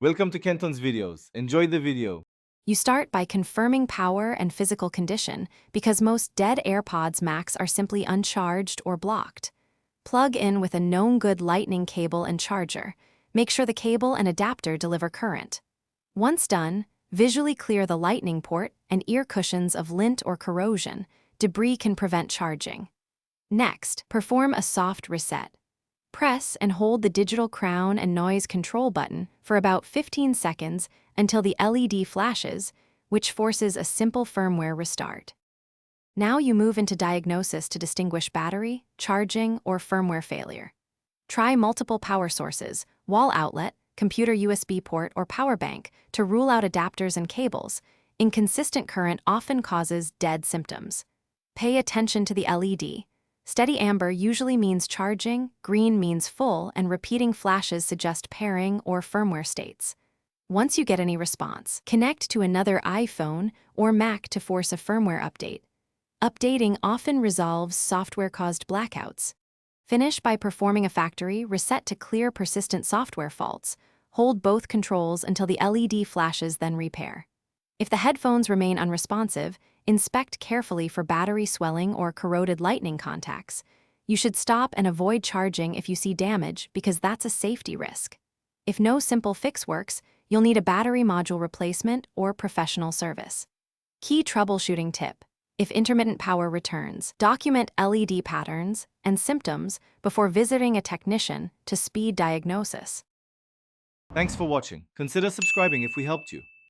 Welcome to Kenton's videos. Enjoy the video. You start by confirming power and physical condition because most dead AirPods Max are simply uncharged or blocked. Plug in with a known good lightning cable and charger. Make sure the cable and adapter deliver current. Once done, visually clear the lightning port and ear cushions of lint or corrosion. Debris can prevent charging. Next, perform a soft reset. Press and hold the digital crown and noise control button for about 15 seconds until the LED flashes, which forces a simple firmware restart. Now you move into diagnosis to distinguish battery, charging, or firmware failure. Try multiple power sources, wall outlet, computer USB port, or power bank to rule out adapters and cables. Inconsistent current often causes dead symptoms. Pay attention to the LED. Steady amber usually means charging, green means full, and repeating flashes suggest pairing or firmware states. Once you get any response, connect to another iPhone or Mac to force a firmware update. Updating often resolves software-caused blackouts. Finish by performing a factory reset to clear persistent software faults. Hold both controls until the LED flashes, then repair. If the headphones remain unresponsive, inspect carefully for battery swelling or corroded lightning contacts. You should stop and avoid charging if you see damage because that's a safety risk. If no simple fix works, you'll need a battery module replacement or professional service. Key troubleshooting tip: if intermittent power returns, document LED patterns and symptoms before visiting a technician to speed diagnosis. Thanks for watching. Consider subscribing if we helped you.